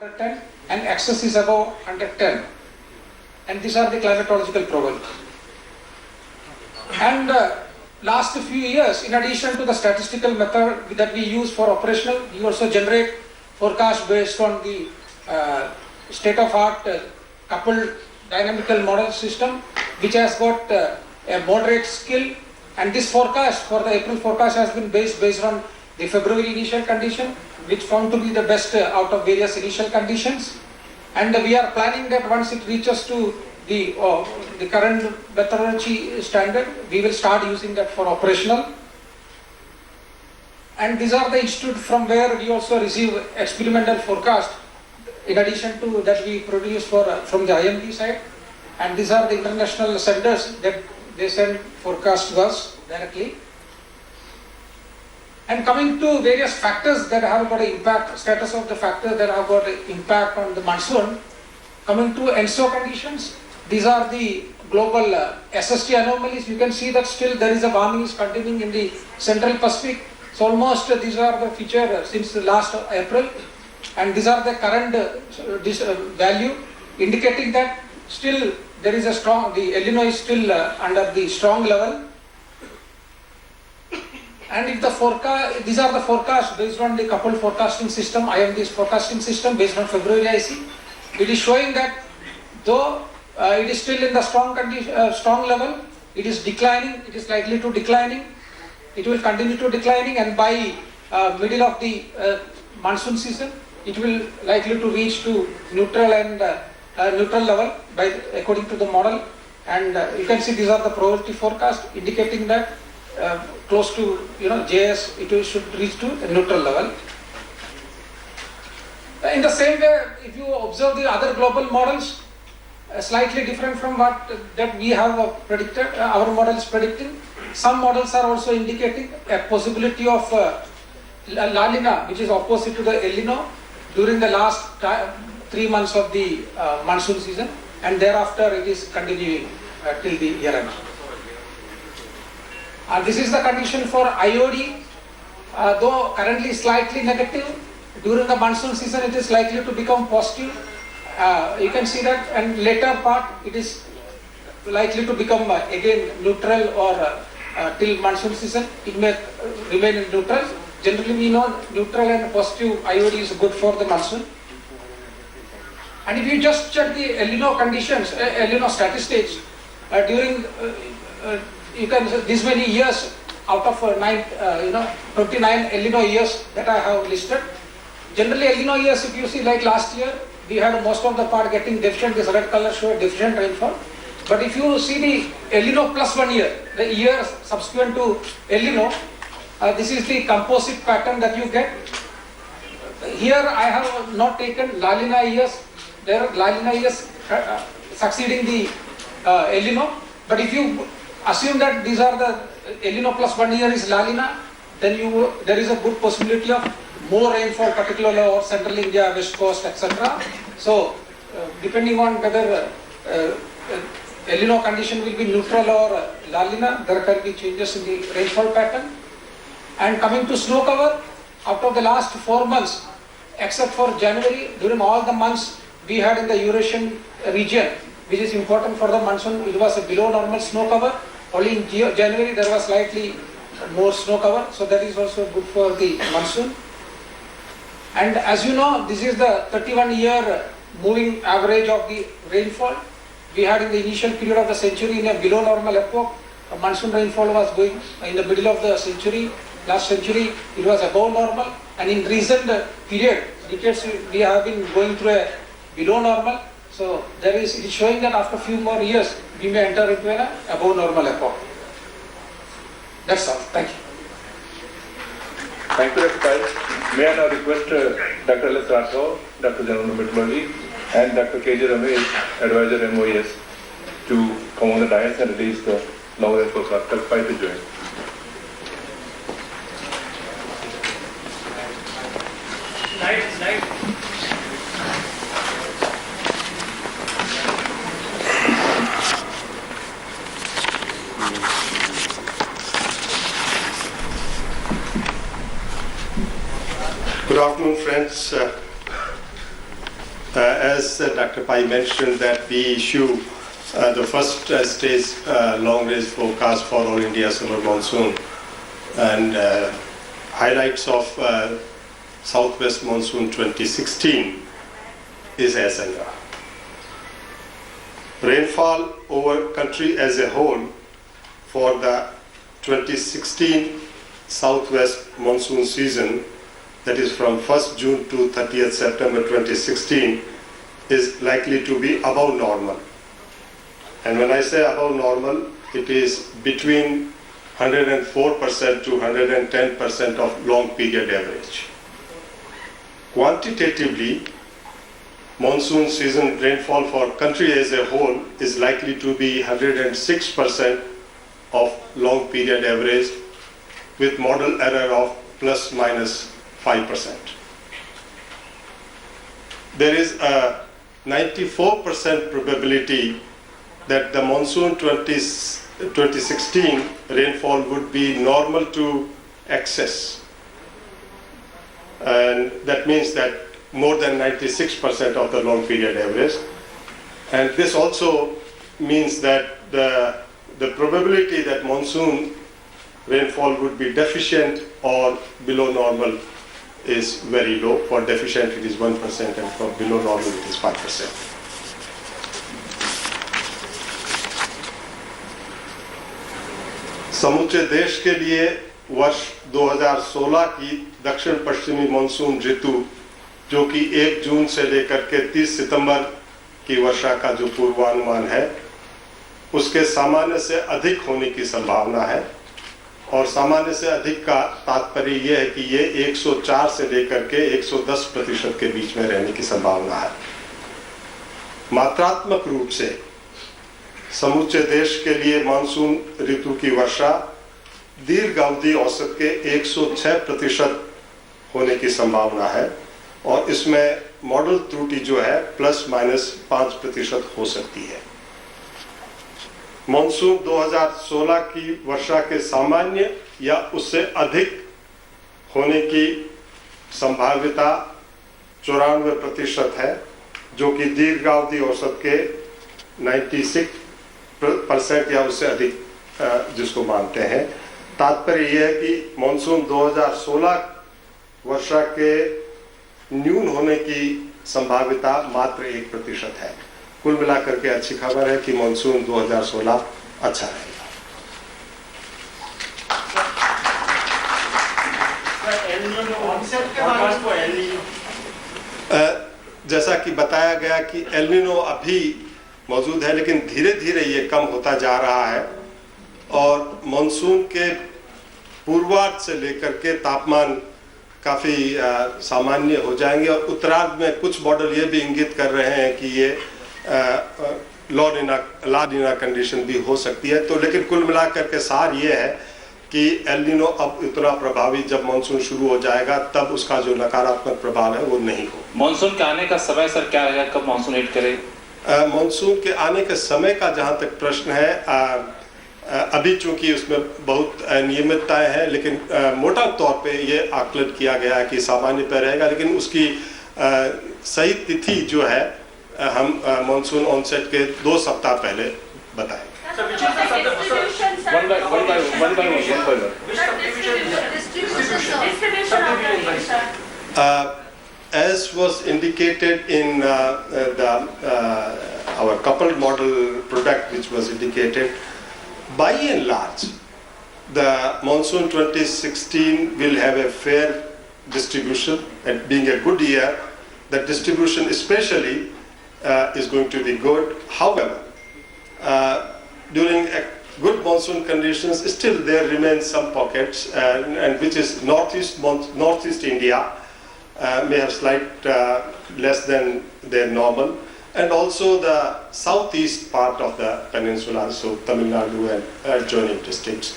under 10 and excess is above under 10. And these are the climatological probabilities. And last few years, in addition to the statistical method that we use for operational, we also generate forecast based on the state-of-art coupled dynamical model system, which has got a moderate skill. And this forecast for the April forecast has been based on the February initial condition, which found to be the best out of various initial conditions. And we are planning that once it reaches to the current methodology standard, we will start using that for operational. And these are the institute from where we also receive experimental forecast. In addition to that, we produce from the IMD side. And these are the international centers that they send forecast to us directly. And coming to various factors that have got an impact, status of the factors that have got an impact on the monsoon. Coming to ENSO conditions, these are the global SST anomalies. You can see that still there is a warming is continuing in the Central Pacific. So almost these are the feature since the last April. And these are the current value indicating that still there is a strong, the El Nino is still under the strong level. And if the forecast, these are the forecasts based on the coupled forecasting system, IMD's forecasting system based on February IC. It is showing that though it is still in the strong condition, strong level, it is declining, it is likely to declining, it will continue to declining, and by middle of the monsoon season, it will likely to reach to neutral and neutral level by according to the model. And you can see these are the probability forecast indicating that close to JS, it should reach to a neutral level. In the same way, if you observe the other global models, slightly different from what that we have predicted, our model is predicting. Some models are also indicating a possibility of La Nina, which is opposite to the El Nino, during the last 3 months of the monsoon season, and thereafter it is continuing till the year end. This is the condition for IOD, though currently slightly negative. During the monsoon season, it is likely to become positive. You can see that, and later part, it is likely to become again neutral, or till monsoon season, it may remain in neutral. Generally, we know neutral and positive IOD is good for the monsoon. And if you just check the El Nino conditions, El Nino statistics, during you can this many years out of 29 El Nino years that I have listed. Generally, El Nino years, if you see like last year, we had most of the part getting deficient. This red color show deficient rainfall. But if you see the El Nino plus 1 year, the year subsequent to El Nino, this is the composite pattern that you get. Here I have not taken La Nina years. There are La Nina years succeeding the El Nino. But if you assume that these are the El Nino plus 1 year is La Nina, then there is a good possibility of more rainfall, particularly over central India, west coast, etc. So, depending on whether El Nino condition will be neutral or La Nina, there can be changes in the rainfall pattern. And coming to snow cover, out of the last 4 months, except for January, during all the months we had in the Eurasian region, which is important for the monsoon, it was a below normal snow cover. Only in January there was slightly more snow cover, so that is also good for the monsoon. And as you know, this is the 31-year moving average of the rainfall. We had in the initial period of the century in a below normal epoch, monsoon rainfall was going in the middle of the century. Last century it was above normal, and in recent period, decades, we have been going through a below normal. So it is showing that after a few more years, we may enter into an above normal epoch. That's all. Thank you. Thank you, Dr. Pai. May I now request Dr. L.S. Rathore, Dr. General Meteorology, and Dr. K.J. Ramesh, Advisor MOES, to come on the dais and release the long range forecast. Dr. Pai to join. Slide. Good afternoon, friends. As Dr. Pai mentioned that we issue the first stage long-range forecast for all India summer monsoon, and highlights of Southwest Monsoon 2016 is as under. Rainfall over country as a whole for the 2016 Southwest Monsoon season, that is from 1st June to 30th September 2016, is likely to be above normal. And when I say above normal, it is between 104% to 110% of long period average. Quantitatively, monsoon season rainfall for country as a whole is likely to be 106% of long period average, with model error of plus minus 5%. There is a 94% probability that the monsoon 2016 rainfall would be normal to excess, and that means that more than 96% of the long period average. And this also means that the probability that monsoon rainfall would be deficient or below normal is very low. For deficient it is 1% and for below normal it is 5%. समूचे देश के लिए वर्ष 2016 की दक्षिण पश्चिमी monsoon ऋतु, जो कि 1 जून से लेकर के 30 सितंबर की वर्षा का जो पूर्वानुमान है, उसके सामान्य से अधिक होने की संभावना है। और सामान्य से अधिक का तात्पर्य यह है कि ये 104 से लेकर के 110% के बीच में रहने की संभावना है। मात्रात्मक रूप से समूचे देश के लिए मानसून ऋतु की वर्षा दीर्घावधि औसत के 106% होने की संभावना है, और इसमें मॉडल त्रुटि जो है प्लस माइनस 5% हो सकती है। मानसून 2016 की वर्षा के सामान्य या उससे अधिक होने की संभाव्यता 94% है, जो कि दीर्घावधि औसत के 96% या उससे अधिक जिसको मानते हैं। तात्पर्य यह है कि मानसून 2016 वर्षा के न्यून होने की संभाव्यता मात्र 1% है। कुल मिलाकर के अच्छी खबर है कि मानसून 2016 अच्छा रहेगा। जैसा कि बताया गया कि एल नीनो अभी मौजूद है, लेकिन धीरे धीरे ये कम होता जा रहा है, और मानसून के पूर्वार्ध से लेकर के तापमान काफ़ी सामान्य हो जाएंगे, और उत्तरार्ध में कुछ मॉडल ये भी इंगित कर रहे हैं कि ये ला नीना कंडीशन भी हो सकती है। तो लेकिन कुल मिलाकर के सार ये है कि एल नीनो अब इतना प्रभावी जब मानसून शुरू हो जाएगा तब उसका जो नकारात्मक प्रभाव है वो नहीं हो। मानसून के आने का समय सर क्या रहेगा, कब मानसून हिट करे? मानसून के आने के समय का जहाँ तक प्रश्न है, अभी चूंकि उसमें बहुत अनियमितताएं हैं, लेकिन मोटा तौर पे ये आकलन किया गया है कि सामान्य पे रहेगा, लेकिन उसकी सही तिथि जो है हम मानसून ऑनसेट के 2 सप्ताह पहले बताएंगे। As was indicated in our coupled model product, which was indicated, by and large, the monsoon 2016 will have a fair distribution, and being a good year, the distribution especially is going to be good. However, during good monsoon conditions, still there remain some pockets, and which is northeast India may have slight less than their normal, and also the southeast part of the peninsula, so Tamil Nadu and adjoining districts.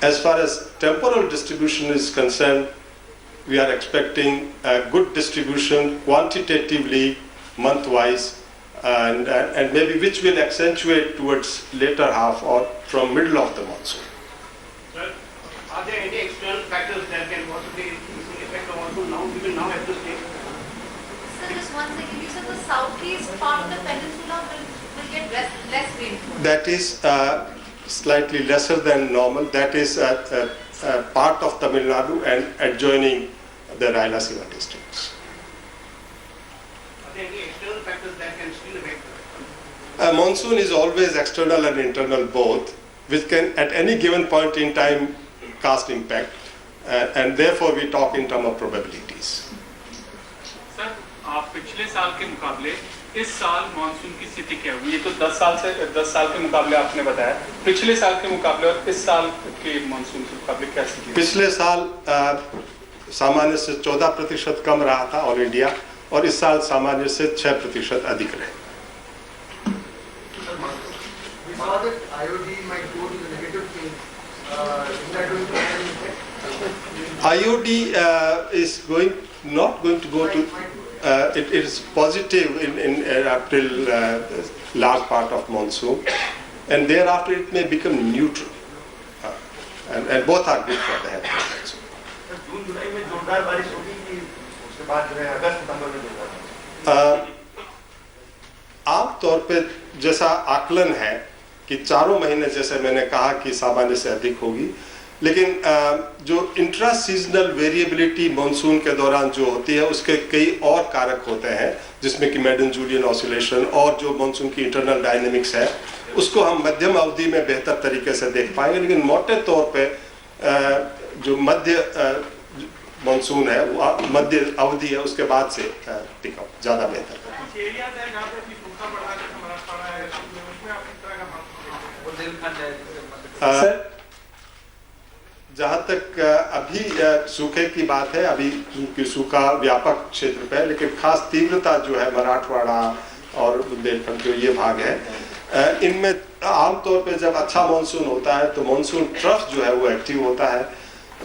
As far as temporal distribution is concerned, we are expecting a good distribution quantitatively month-wise, and maybe which will accentuate towards later half or from middle of the monsoon. Sir, are there any external factors that can possibly effect the monsoon now? We will now have to stay. Sir, just one second. So the southeast part of the peninsula will get less rainfall. That is slightly lesser than normal. That is part of Tamil Nadu and adjoining the Rayalaseema districts. Are there any external factors that can still affect that? Monsoon is always external and internal both, which can at any given point in time cast impact, and therefore we talk in terms of probabilities. Sir आप पिछले साल के मुकाबले इस साल monsoon की स्थिति क्या हुई? ये तो 10 साल के मुकाबले आपने बताया, पिछले साल के मुकाबले और इस साल के मानसून के मुकाबले क्या स्थिति है? पिछले साल सामान्य से 14% कम रहा था ऑल इंडिया, और इस साल सामान्य से 6% अधिक रहे. We saw that IOD might go to the negative thing. Is that going to have an effect? IOD is not going to go to. It is positive in April, large part of monsoon, and thereafter it may become neutral, and both are good for the health. जून जुलाई में जोरदार बारिश होगी कि उसके बाद जो है अगस्त सितंबर में जोरदार? आमतौर पे जैसा आकलन है कि चारों महीने, जैसे मैंने कहा, कि सामान्य से अधिक होगी, लेकिन जो इंट्रा सीजनल वेरिएबिलिटी मानसून के दौरान जो होती है उसके कई और कारक होते हैं, जिसमें कि मेडन जूलियन ऑसिलेशन और जो मानसून की इंटरनल डायनेमिक्स है, उसको हम मध्यम अवधि में बेहतर तरीके से देख पाएंगे. लेकिन मोटे तौर पे जो मध्य मानसून है, वो मध्य अवधि है, उसके बाद से पिकअप ज़्यादा बेहतर है. जहाँ तक अभी सूखे की बात है, अभी क्योंकि सूखा व्यापक क्षेत्र पे है, लेकिन खास तीव्रता जो है मराठवाड़ा और बुंदेलखंड के ये भाग है, इनमें आमतौर पे जब अच्छा मानसून होता है तो मानसून ट्रफ जो है वो एक्टिव होता है.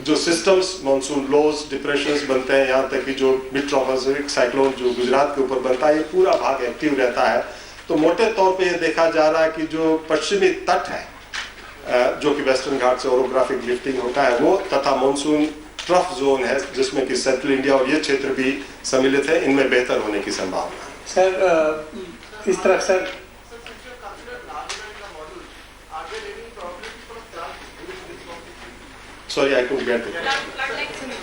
जो सिस्टम्स मानसून लोज डिप्रेशंस बनते हैं, यहाँ तक कि जो मिड ट्रॉपोस्फेरिक साइक्लोन जो गुजरात के ऊपर बनता है, ये पूरा भाग एक्टिव रहता है. तो मोटे तौर पे ये देखा जा रहा है कि जो पश्चिमी तट है, जो कि वेस्टर्न घाट से ओरोग्राफिक लिफ्टिंग होता है वो, तथा मानसून ट्रफ जोन है जिसमें कि सेंट्रल इंडिया और ये क्षेत्र भी सम्मिलित है, इनमें बेहतर होने की संभावना है. सर इस तरफ sir Sorry, I couldn't get it.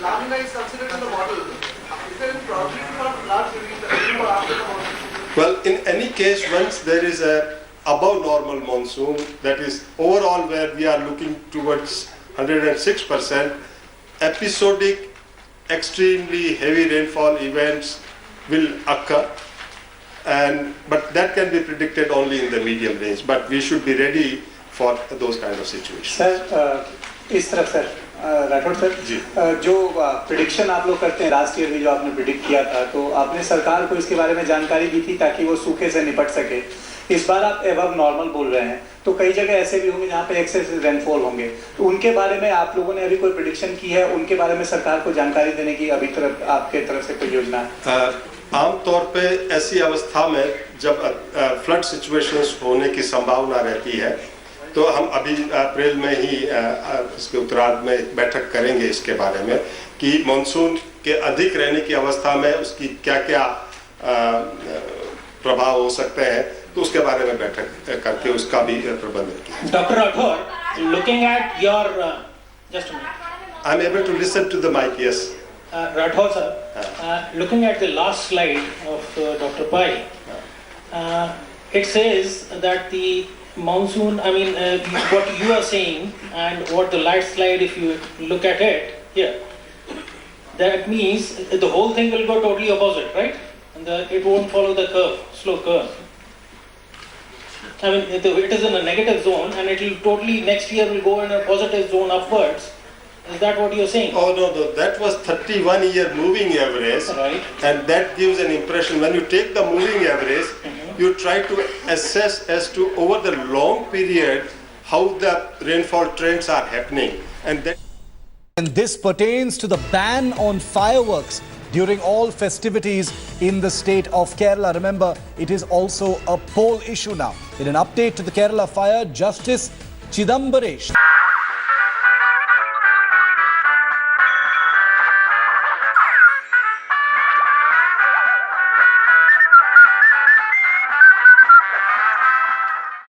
Lavina is considered in the model. Is there any probability for floods during or after the monsoon? Well, in any case, once there is a above normal monsoon, that is overall where we are looking towards 106%, episodic extremely heavy rainfall events will occur, but that can be predicted only in the medium range. But we should be ready for those kind of situations. Sir इस तरफ sir Rathore sir जी. जो prediction आप लोग करते हैं, last year भी जो आपने प्रिडिक्ट किया था, तो आपने सरकार को इसके बारे में जानकारी दी थी ताकि वो सूखे से निपट सके. इस बार आप एबव नॉर्मल बोल रहे हैं, तो कई जगह ऐसे भी होंगे जहाँ पे एक्सेसिव रेनफॉल होंगे, तो उनके बारे में आप लोगों ने अभी कोई प्रिडिक्शन की है? उनके बारे में सरकार को जानकारी देने की अभी आपके तरफ से कोई योजना है? आमतौर पे ऐसी अवस्था में जब फ्लड सिचुएशंस होने की संभावना रहती है, तो हम अभी अप्रैल में ही इसके उत्तरार्ध में एक बैठक करेंगे इसके बारे में कि मानसून के अधिक रहने की अवस्था में उसकी क्या क्या प्रभाव हो सकते हैं, तो उसके बारे में बैठक करके उसका भी प्रबंधन किया. Dr. Rathore, looking at your just a minute. I'm able to listen to the mic. Yes. Rathore sir, looking at the last slide of Dr. Pai, it says that the monsoon, I mean what you are saying and what the last slide, if you look at it here, that means the whole thing will go totally opposite, right? And it won't follow the curve, slow curve. I mean, it is in a negative zone and it will totally, next year will go in a positive zone upwards. Is that what you're saying? Oh no, that was 31-year moving average, Right. and that gives an impression. When you take the moving average, you try to assess as to over the long period how the rainfall trends are happening, and this pertains to the ban on fireworks during all festivities in the state of Kerala. Remember, it is also a poll issue now. In an update to the Kerala fire, Justice Chidambaresh